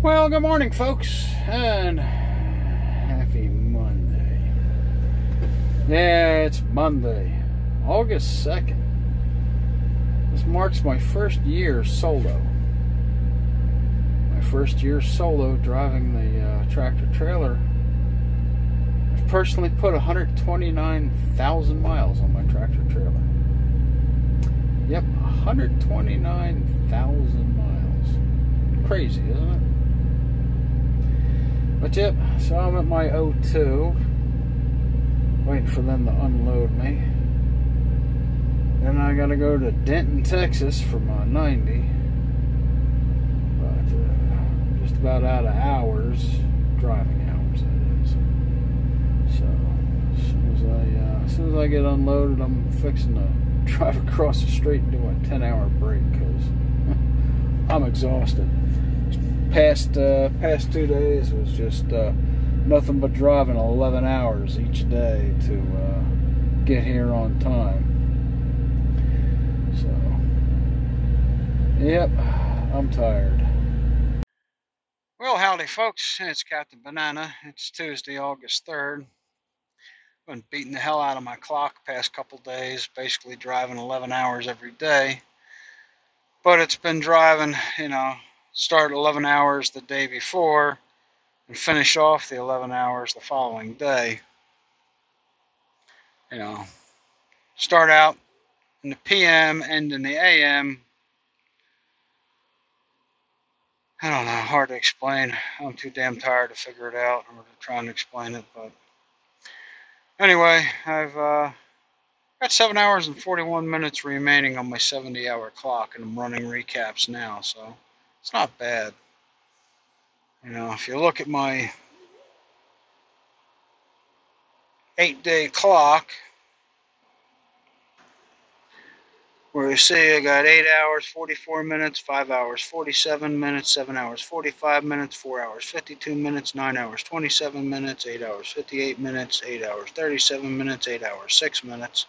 Well, good morning, folks, and happy Monday. Yeah, it's Monday, August 2nd. This marks my first year solo. My first year solo driving the tractor trailer. I've personally put 129,000 miles on my tractor trailer. Yep, 129,000 miles. Crazy, isn't it? But yep, so I'm at my O2, waiting for them to unload me. Then I gotta go to Denton, Texas for my 90. But just about out of hours, driving hours that is. So as soon as I get unloaded, I'm fixing to drive across the street and do a 10-hour break because I'm exhausted. Past 2 days was just nothing but driving 11 hours each day to get here on time. So, yep, I'm tired. Well, howdy, folks. It's Captain Banana. It's Tuesday, August 3rd. I've been beating the hell out of my clock the past couple days, basically driving 11 hours every day. But it's been driving, start 11 hours the day before and finish off the 11 hours the following day. Start out in the PM, end in the AM. I don't know, hard to explain. I'm too damn tired to figure it out or to try and explain it. But anyway, I've got 7 hours and 41 minutes remaining on my 70-hour clock, and I'm running recaps now, so it's not bad. If you look at my 8-day clock, where you see I got 8 hours, 44 minutes, 5 hours, 47 minutes, 7 hours, 45 minutes, 4 hours, 52 minutes, 9 hours, 27 minutes, 8 hours, 58 minutes, 8 hours, 37 minutes, 8 hours, 6 minutes.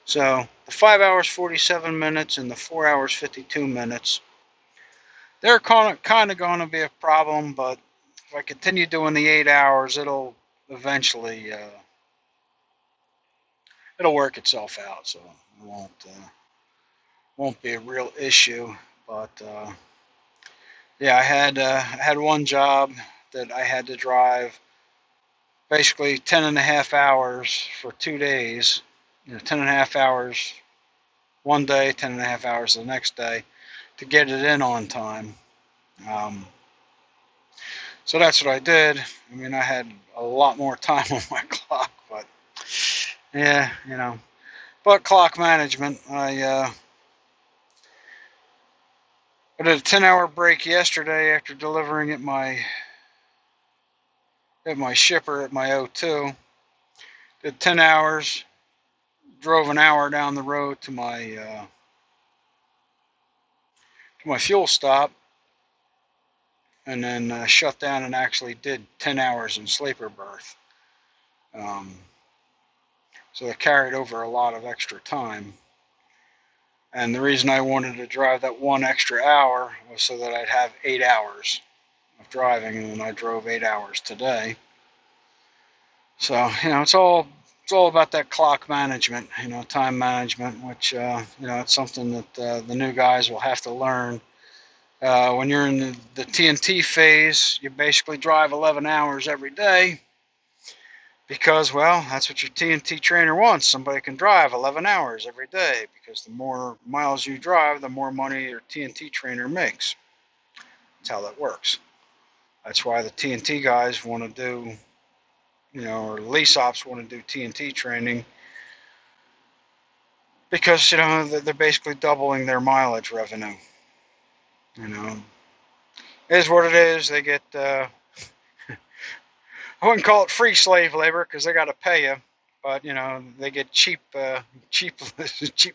So the 5 hours, 47 minutes and the 4 hours, 52 minutes, they're kind of going to be a problem, but if I continue doing the 8 hours, it'll eventually, it'll work itself out, so it won't be a real issue. But yeah, I had one job that I had to drive basically 10.5 hours for 2 days. 10.5 hours one day, 10.5 hours the next day to get it in on time. So that's what I did. I mean, I had a lot more time on my clock, but yeah, But clock management, I did a 10-hour break yesterday after delivering at my shipper at my O2. Did 10 hours, drove an hour down the road to my fuel stop, and then shut down and actually did 10 hours in sleeper berth. So that carried over a lot of extra time. And the reason I wanted to drive that one extra hour was so that I'd have 8 hours of driving, and then I drove 8 hours today. So, it's all about that clock management, time management, which, it's something that the new guys will have to learn. When you're in the TNT phase, you basically drive 11 hours every day because, well, that's what your TNT trainer wants. Somebody can drive 11 hours every day because the more miles you drive, the more money your TNT trainer makes. That's how that works. That's why the TNT guys want to do, or lease ops want to do TNT training, because, they're basically doubling their mileage revenue. It is what it is. They get, I wouldn't call it free slave labor because they got to pay you, but, they get cheap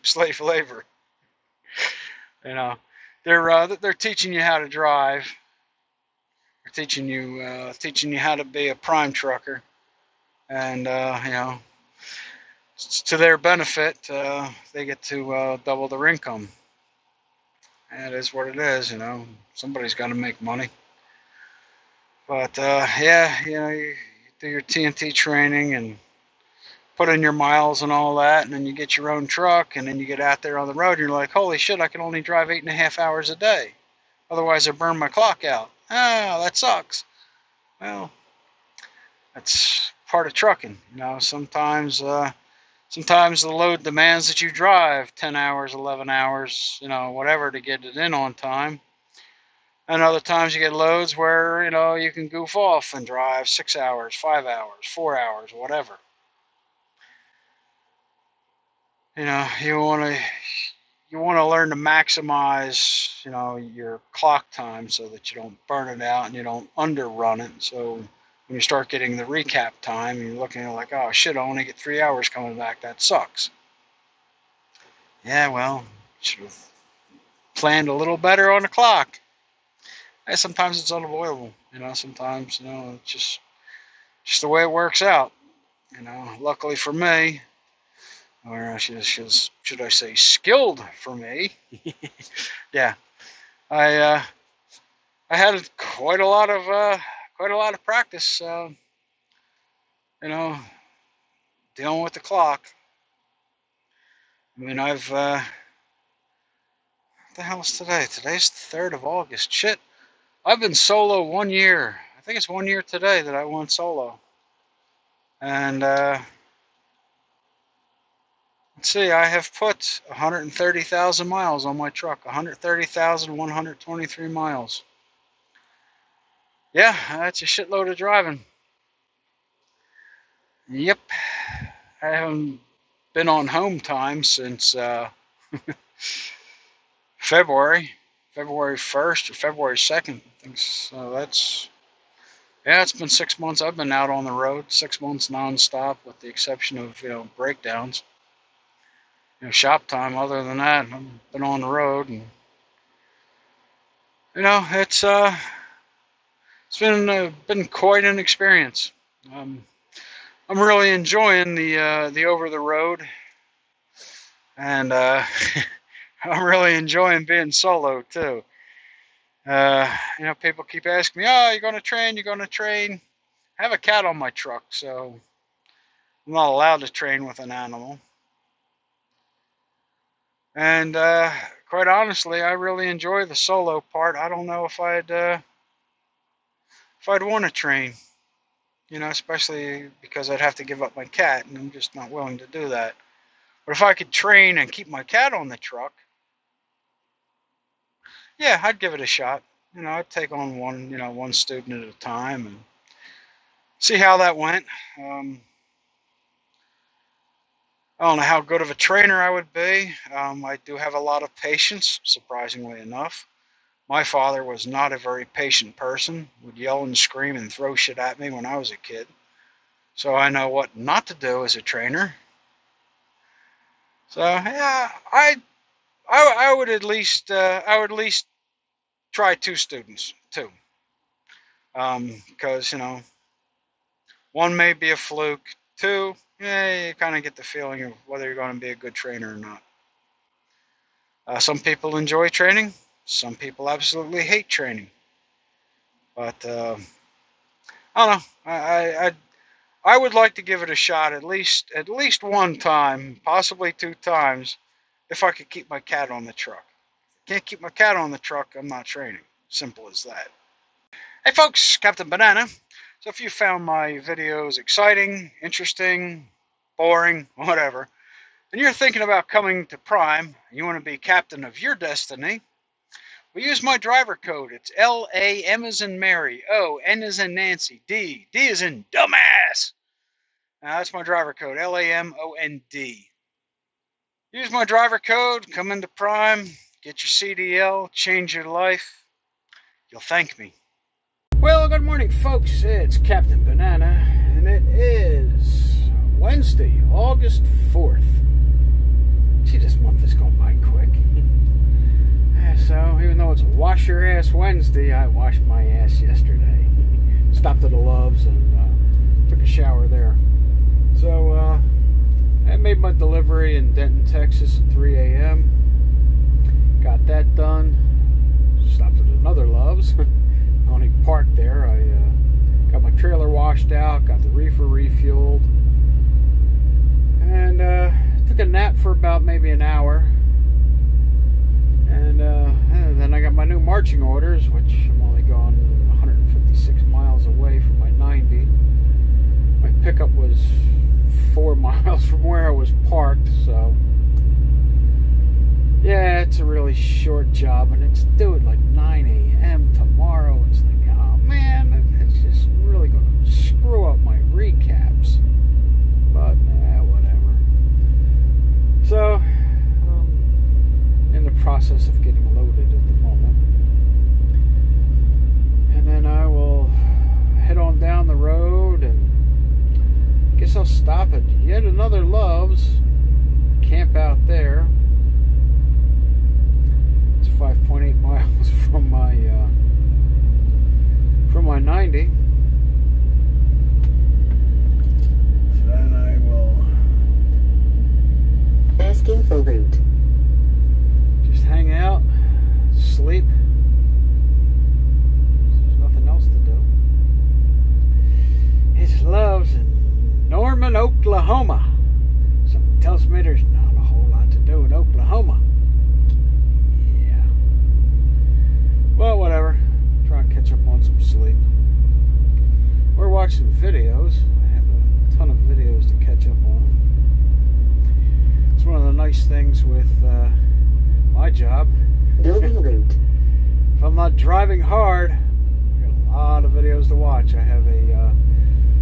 slave labor. They're teaching you how to drive. They're teaching you how to be a prime trucker, and to their benefit, they get to double their income. And it is what it is. Somebody's got to make money. But yeah, you do your TNT training and put in your miles and all that, and then you get your own truck, and then you get out there on the road, and you're like, holy shit, I can only drive 8.5 hours a day. Otherwise, I burn my clock out. Ah, that sucks. Well, that's part of trucking. Sometimes the load demands that you drive 10 hours, 11 hours, whatever to get it in on time. And other times you get loads where, you can goof off and drive 6 hours, 5 hours, 4 hours, whatever. You want to learn to maximize, your clock time so that you don't burn it out and you don't underrun it. So when you start getting the recap time, you're looking at like, oh shit, I only get 3 hours coming back. That sucks. Yeah, well, should have planned a little better on the clock. And sometimes it's unavoidable. Sometimes, it's just the way it works out. Luckily for me, or should I say skilled for me, yeah, I had quite a lot of practice, dealing with the clock. I mean, what the hell is today? Today's the 3rd of August. Shit, I've been solo 1 year. I think it's 1 year today that I went solo. And let's see, I have put 130,000 miles on my truck. 130,123 miles. Yeah, that's a shitload of driving. Yep. I haven't been on home time since February 1st or February 2nd. I think so. It's been 6 months. I've been out on the road, 6 months nonstop, with the exception of breakdowns. Shop time. Other than that, I've been on the road, and it's been quite an experience. I'm really enjoying the over the road, and I'm really enjoying being solo too. People keep asking me, "Oh, you're gonna train? You're gonna train?" I have a cat on my truck, so I'm not allowed to train with an animal. And quite honestly, I really enjoy the solo part. I don't know if I'd want to train, especially because I'd have to give up my cat, and I'm just not willing to do that. But if I could train and keep my cat on the truck, yeah, I'd give it a shot. I'd take on one student at a time and see how that went. I don't know how good of a trainer I would be. I do have a lot of patience, surprisingly enough. My father was not a very patient person, would yell and scream and throw shit at me when I was a kid. So I know what not to do as a trainer. So yeah, I would at least try 2 students, 2. Because, one may be a fluke, 2, yeah, you kind of get the feeling of whether you're going to be a good trainer or not. Some people enjoy training. Some people absolutely hate training. But I don't know. I would like to give it a shot at least one time, possibly 2 times, if I could keep my cat on the truck. If I can't keep my cat on the truck, I'm not training. Simple as that. Hey folks, Captain Banana. So if you found my videos exciting, interesting, boring, whatever, and you're thinking about coming to Prime, and you want to be captain of your destiny, well, use my driver code. It's LA, M as in Mary, O, N as in Nancy, D as in dumbass. Now that's my driver code, LAMOND. Use my driver code, come into Prime, get your CDL, change your life. You'll thank me. Well, good morning, folks. It's Captain Banana, and it is Wednesday, August 4th. Gee, this month is going by quick. So, even though it's a wash your ass Wednesday, I washed my ass yesterday. Stopped at the Love's and took a shower there. So, I made my delivery in Denton, Texas at 3 a.m. Got that done. Stopped at another Love's. Only parked there. I maybe an hour. And then I got my new marching orders, which I'm only going 156 miles away from my 90. My pickup was 4 miles from where I was parked, so yeah, it's a really short job, and it's due at like 9 a.m. tomorrow. It's like, oh man, it's just really going to screw up my recaps. But whatever. So, in the process of getting loaded at the moment. And then I will head on down the road, and guess I'll stop at yet another Love's, camp out there. It's 5.8 miles from my 90. So then I will asking for route. Just hang out, sleep. There's nothing else to do. It's Love's in Norman, Oklahoma. Something tells me there's not a whole lot to do in Oklahoma. Yeah. Well, whatever. Try and catch up on some sleep. We're watching videos. I have a ton of videos to catch up on. It's one of the nice things with my job. Building route. If I'm not driving hard, I got a lot of videos to watch. I have a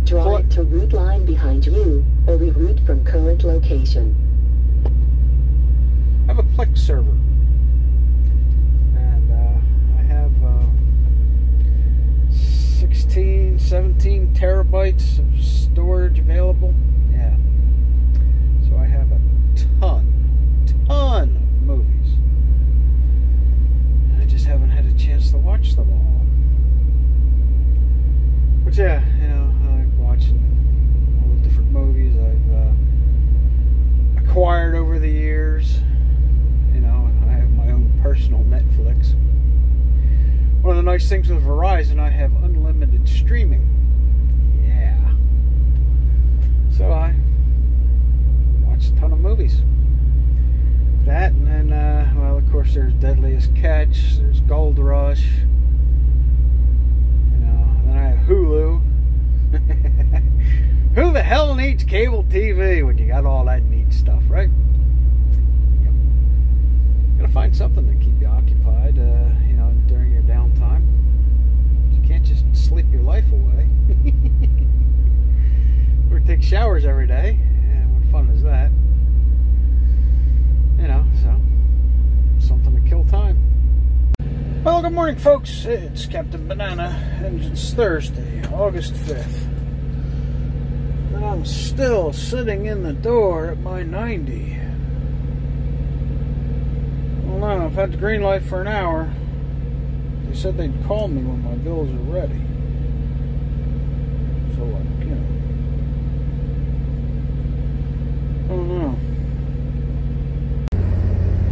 drive to route line behind you, or reroute from current location. I have a Plex server, and I have 16, 17 terabytes of storage available. Yeah, so I have a ton of movies. I just haven't had a chance to watch them all. But yeah, you know, I like watching all the different movies I've acquired over the years. You know, I have my own personal Netflix. One of the nice things with Verizon, I have unlimited streaming. Yeah. So I watch a ton of movies. That, and then, well, of course, there's Deadliest Catch, there's Gold Rush, you know, and then I have Hulu. Who the hell needs cable TV when you got all that neat stuff, right? Yep. Gotta find something to keep you occupied, you know, during your downtime. You can't just sleep your life away. Or take showers every day. Yeah, what fun is that? You know, so something to kill time. Well, good morning, folks. It's Captain Banana, and it's Thursday, August 5th. And I'm still sitting in the door at my 90. Well, no, I've had the green light for an hour. They said they'd call me when my bills are ready. So, like, you know. I don't know.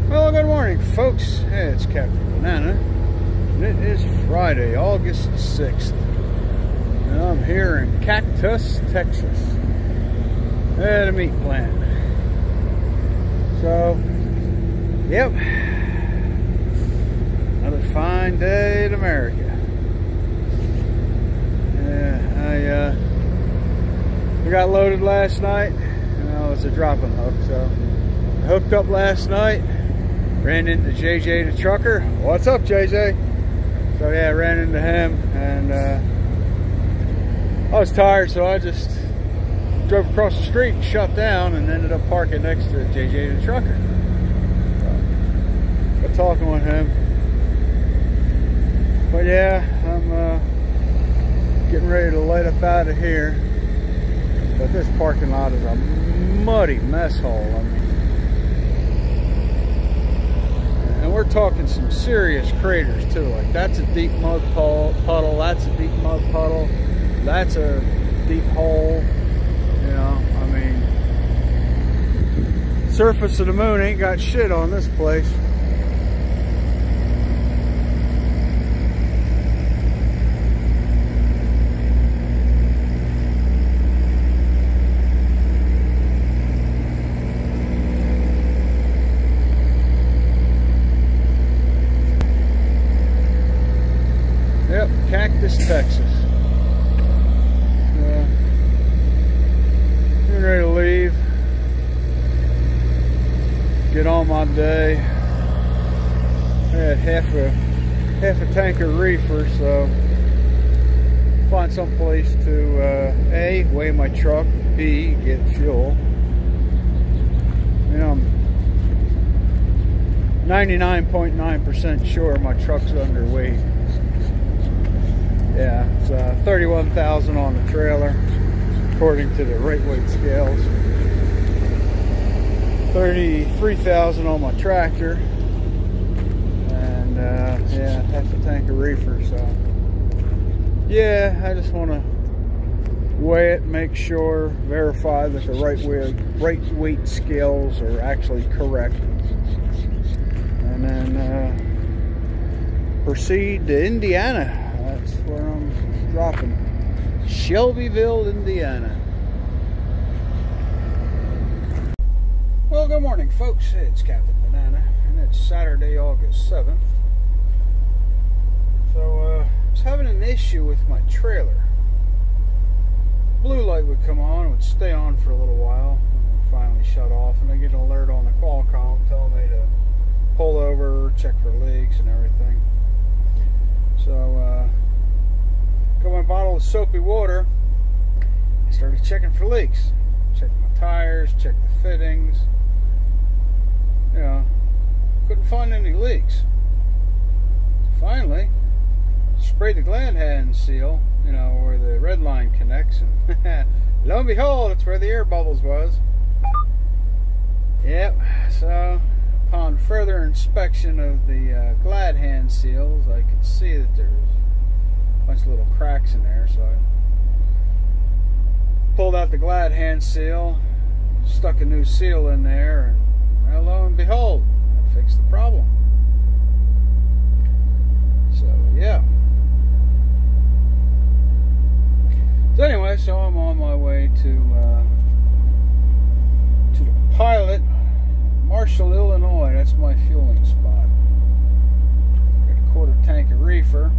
Well, good morning, folks. Hey, it's Captain Banana, and it is Friday, August 6th, and I'm here in Cactus, Texas, at a meat plant. So, yep, another fine day in America. Yeah, I got loaded last night, and I was a dropping hook, so I hooked up last night. Ran into JJ the trucker. What's up, JJ? So yeah, I ran into him, and I was tired, so I just drove across the street and shut down, and ended up parking next to JJ the trucker. So, got talking with him. But yeah, I'm getting ready to light up out of here. But this parking lot is a muddy mess hole. I mean, and we're talking some serious craters too. Like, that's a deep mud puddle, that's a deep mud puddle, that's a deep hole. You know, I mean, surface of the moon ain't got shit on this place. Cactus, Texas. Getting ready to leave. Get on my day. I had half a tank of reefer, so find some place to A, weigh my truck, B, get fuel. You know, I'm 99.9% sure my truck's underweight. Yeah, it's 31,000 on the trailer, according to the rate weight scales. 33,000 on my tractor, and yeah, half a tank of reefer. So yeah, I just want to weigh it, make sure, verify that the right weight scales are actually correct, and then proceed to Indiana. That's where I'm dropping. Shelbyville, Indiana. Well, good morning, folks. It's Captain Banana, and it's Saturday, August 7th. So, I was having an issue with my trailer. Blue light would come on, it would stay on for a little while, and then finally shut off, and I get an alert on the Qualcomm telling me to pull over, check for leaks and everything. So, got my bottle of soapy water, I started checking for leaks. Checked my tires, checked the fittings. You know, couldn't find any leaks. Finally, sprayed the glad hand seal, you know, where the red line connects, and lo and behold, it's where the air bubbles was. Yep, so upon further inspection of the glad hand seals, I could see that there's a bunch of little cracks in there, so I pulled out the glad hand seal, stuck a new seal in there, and well, lo and behold, that fixed the problem. So yeah. So anyway, so I'm on my way to the Pilot, Marshall, Illinois. That's my fueling spot. Got a quarter tank of reefer.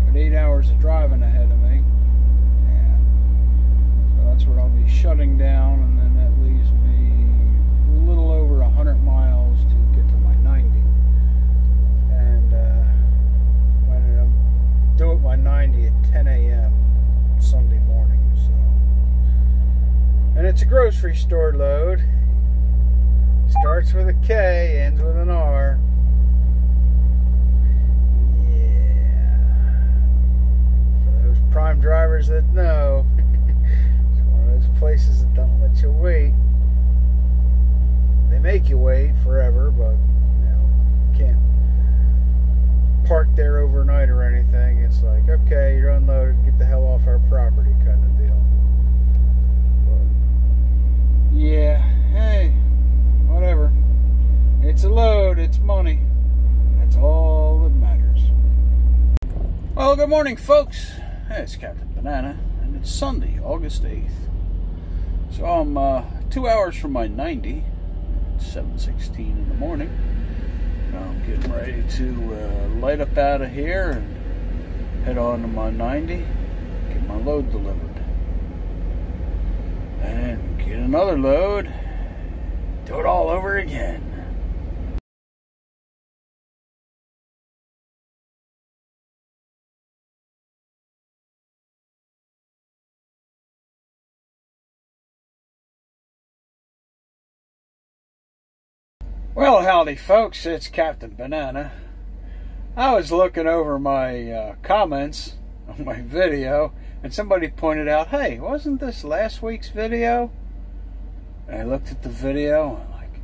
Got 8 hours of driving ahead of me. Yeah. So that's where I'll be shutting down, and then that leaves me a little over 100 miles to get to my 90. And I'm due at my 90 at 10 a.m. Sunday morning. So, and it's a grocery store load. Starts with a K, ends with an R. Yeah. For those prime drivers that know, it's one of those places that don't let you wait. They make you wait forever, but you know, can't park there overnight or anything. It's like, okay, you're unloaded, get the hell off our property kind of deal. But yeah, hey, whatever. It's a load, it's money. That's all that matters. Well, good morning, folks. Hey, it's Captain Banana, and it's Sunday, August 8th. So I'm 2 hours from my 90. It's 7:16 in the morning. I'm getting ready to light up out of here and head on to my 90, get my load delivered, and get another load, do it all over again. Well, howdy folks, it's Captain Banana. I was looking over my comments on my video, and somebody pointed out, hey, wasn't this last week's video? And I looked at the video, and I'm like,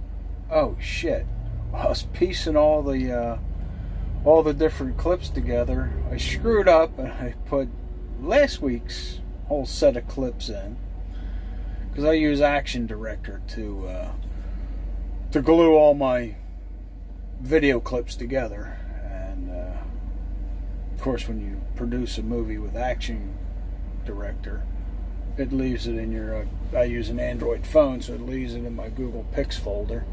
oh shit. I was piecing all the different clips together. I screwed up, and I put last week's whole set of clips in, because I use Action Director to glue all my video clips together. And of course, when you produce a movie with Action Director, it leaves it in your I use an Android phone, so it leaves it in my Google Pics folder,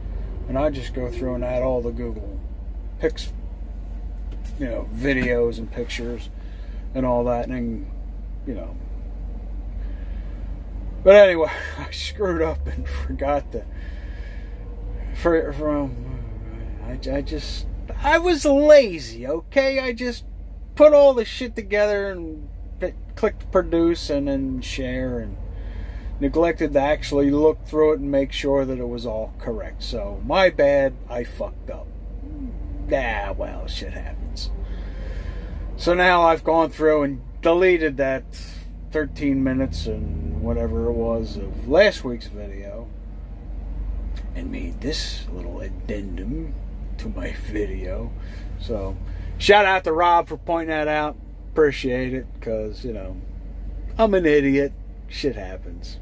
and I just go through and add all the Google Pics you know, videos and pictures and all that, and you know. But anyway, I screwed up and forgot to. I was lazy, okay? I just put all the shit together and clicked produce and then share, and neglected to actually look through it and make sure that it was all correct. So, my bad, I fucked up. Well, shit happens. So now I've gone through and deleted that 13 minutes and whatever it was of last week's video and made this little addendum to my video. So, shout out to Rob for pointing that out. Appreciate it, because, you know, I'm an idiot. Shit happens.